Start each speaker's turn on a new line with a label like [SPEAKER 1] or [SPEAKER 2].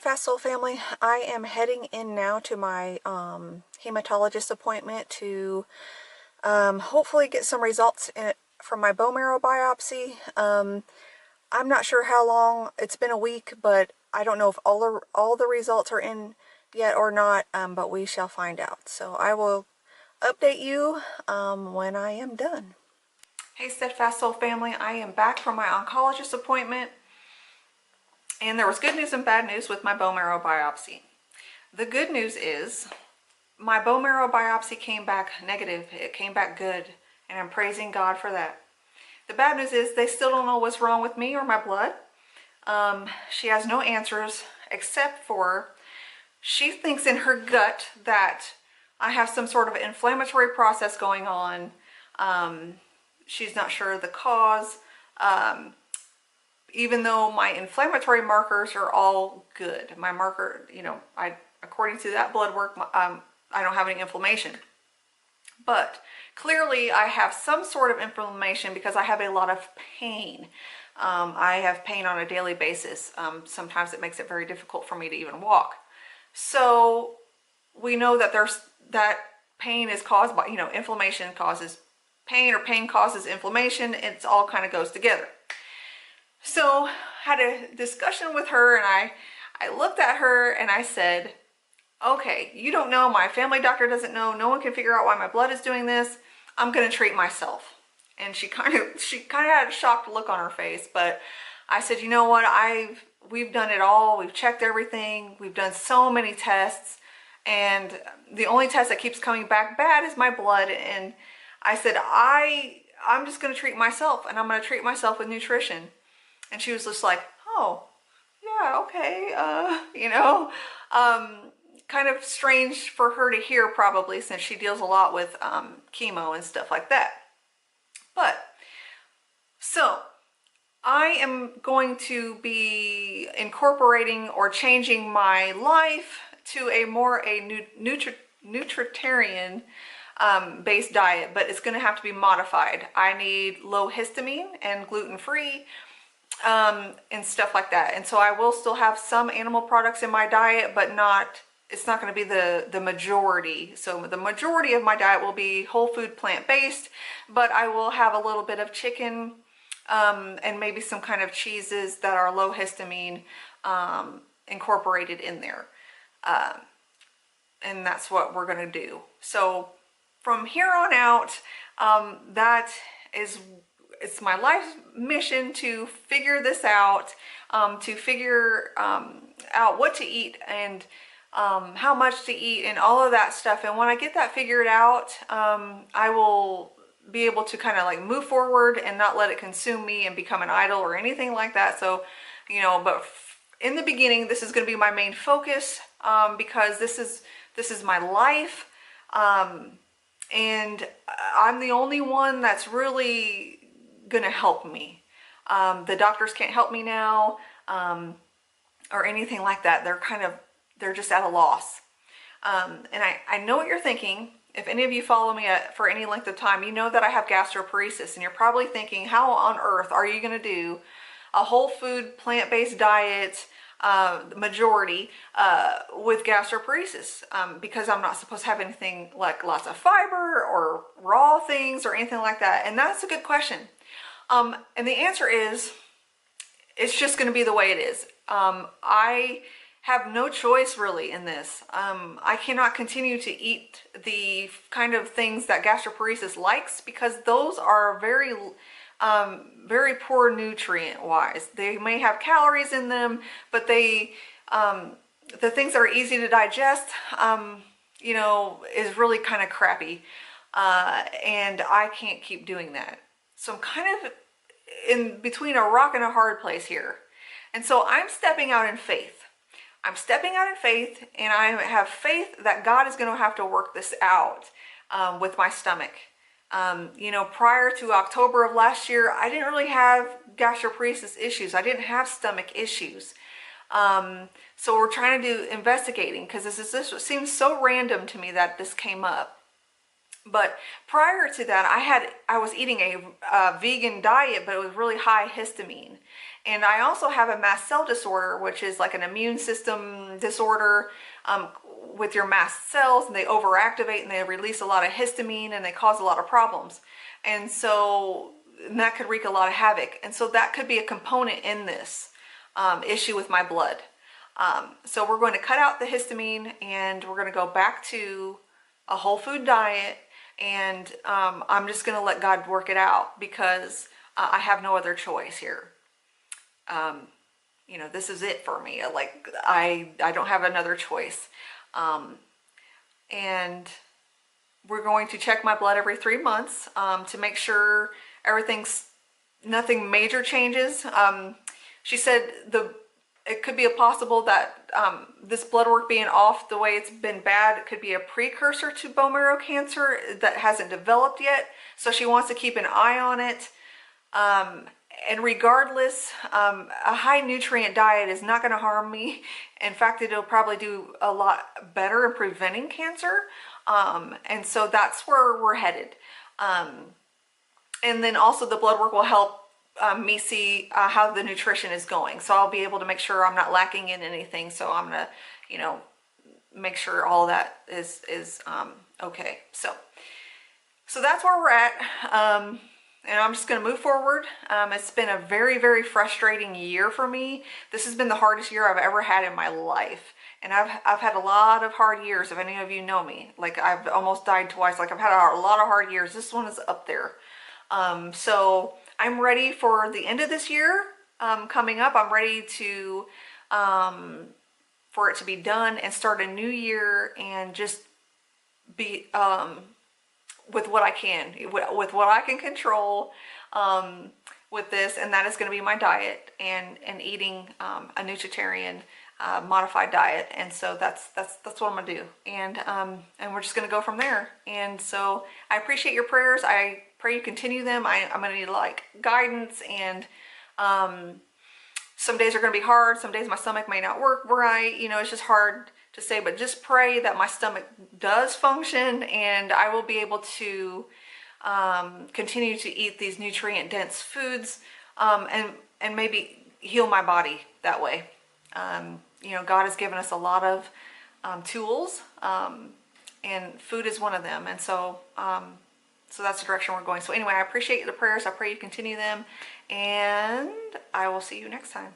[SPEAKER 1] Steadfast Soul family, I am heading in now to my hematologist appointment to hopefully get some results from my bone marrow biopsy. I'm not sure how long. It's been a week, but I don't know if all the results are in yet or not, but we shall find out. So I will update you when I am done. Hey Steadfast Soul family, I am back from my oncologist appointment. And there was good news and bad news with my bone marrow biopsy. The good news is my bone marrow biopsy came back negative. It came back good, and I'm praising God for that. The bad news is they still don't know what's wrong with me or my blood. She has no answers except for she thinks in her gut that I have some sort of inflammatory process going on. She's not sure of the cause. Even though my inflammatory markers are all good. My marker, according to that blood work, I don't have any inflammation. But clearly I have some sort of inflammation because I have a lot of pain. I have pain on a daily basis. Sometimes it makes it very difficult for me to even walk. So we know that that pain is caused by, inflammation causes pain, or pain causes inflammation. It's all kind of goes together. So had a discussion with her, and I looked at her and I said, okay, you don't know, my family doctor doesn't know, no one can figure out why my blood is doing this. I'm going to treat myself. And she kind of had a shocked look on her face, but I said, you know what, we've done it all. We've checked everything. We've done so many tests, and the only test that keeps coming back bad is my blood. And I said, I'm just going to treat myself, and I'm going to treat myself with nutrition. And she was just like, oh, yeah, okay, kind of strange for her to hear probably, since she deals a lot with chemo and stuff like that. But, so, I am going to be incorporating or changing my life to a nutritarian based diet, but it's going to have to be modified. I need low histamine and gluten-free. And stuff like that. And so I will still have some animal products in my diet, but it's not going to be the majority. So the majority of my diet will be whole food, plant-based, but I will have a little bit of chicken, and maybe some kind of cheeses that are low histamine, incorporated in there. And that's what we're going to do. So from here on out, it's my life's mission to figure this out, to figure out what to eat and how much to eat and all of that stuff. And when I get that figured out, I will be able to kind of like move forward and not let it consume me and become an idol or anything like that. So, but in the beginning, this is going to be my main focus, because this is my life. And I'm the only one that's really gonna help me. The doctors can't help me now, or anything like that. They're just at a loss. And I know what you're thinking. If any of you follow me for any length of time, you know that I have gastroparesis, and you're probably thinking, how on earth are you gonna do a whole food, plant-based diet, majority, with gastroparesis, because I'm not supposed to have anything like lots of fiber or raw things or anything like that. And that's a good question. And the answer is, it's just going to be the way it is. I have no choice really in this. I cannot continue to eat the kind of things that gastroparesis likes, because those are very, very poor nutrient wise. They may have calories in them, but the things that are easy to digest, is really kind of crappy. And I can't keep doing that. So I'm kind of in between a rock and a hard place here. And so I'm stepping out in faith. I'm stepping out in faith, and I have faith that God is going to have to work this out with my stomach. Prior to October of last year, I didn't really have gastroparesis issues. I didn't have stomach issues. So we're trying to do investigating, because this seems so random to me that this came up. But prior to that, I was eating a vegan diet, but it was really high histamine. And I also have a mast cell disorder, which is like an immune system disorder with your mast cells, and they overactivate and they release a lot of histamine and they cause a lot of problems. And so that could wreak a lot of havoc. And so that could be a component in this issue with my blood. So we're going to cut out the histamine and we're going to go back to a whole food diet, and I'm just going to let God work it out because I have no other choice here. You know, this is it for me. Like I don't have another choice. And we're going to check my blood every 3 months to make sure nothing major changes. She said it could be possible that this blood work being off the way it's been bad, it could be a precursor to bone marrow cancer that hasn't developed yet. So she wants to keep an eye on it. And regardless, a high nutrient diet is not going to harm me. In fact, it'll probably do a lot better in preventing cancer. And so that's where we're headed. And then also the blood work will help me see how the nutrition is going. So I'll be able to make sure I'm not lacking in anything. So I'm going to, you know, make sure all of that is okay. So that's where we're at. And I'm just going to move forward. It's been a very, very frustrating year for me. This has been the hardest year I've ever had in my life. And I've had a lot of hard years, if any of you know me. Like I've almost died twice. Like I've had a lot of hard years. This one is up there. So I'm ready for the end of this year coming up. I'm ready to for it to be done and start a new year and just be with what I can, with what I can control with this, and that is going to be my diet and eating a nutritarian modified diet. And so that's what I'm gonna do, and we're just gonna go from there. And so I appreciate your prayers. I pray you continue them. I'm gonna need like guidance, and some days are gonna be hard. Some days my stomach may not work right. You know, it's just hard to say, but just pray that my stomach does function and I will be able to continue to eat these nutrient dense foods and maybe heal my body that way. You know, God has given us a lot of tools, and food is one of them. And so so that's the direction we're going. So anyway, I appreciate the prayers. I pray you continue them, and I will see you next time.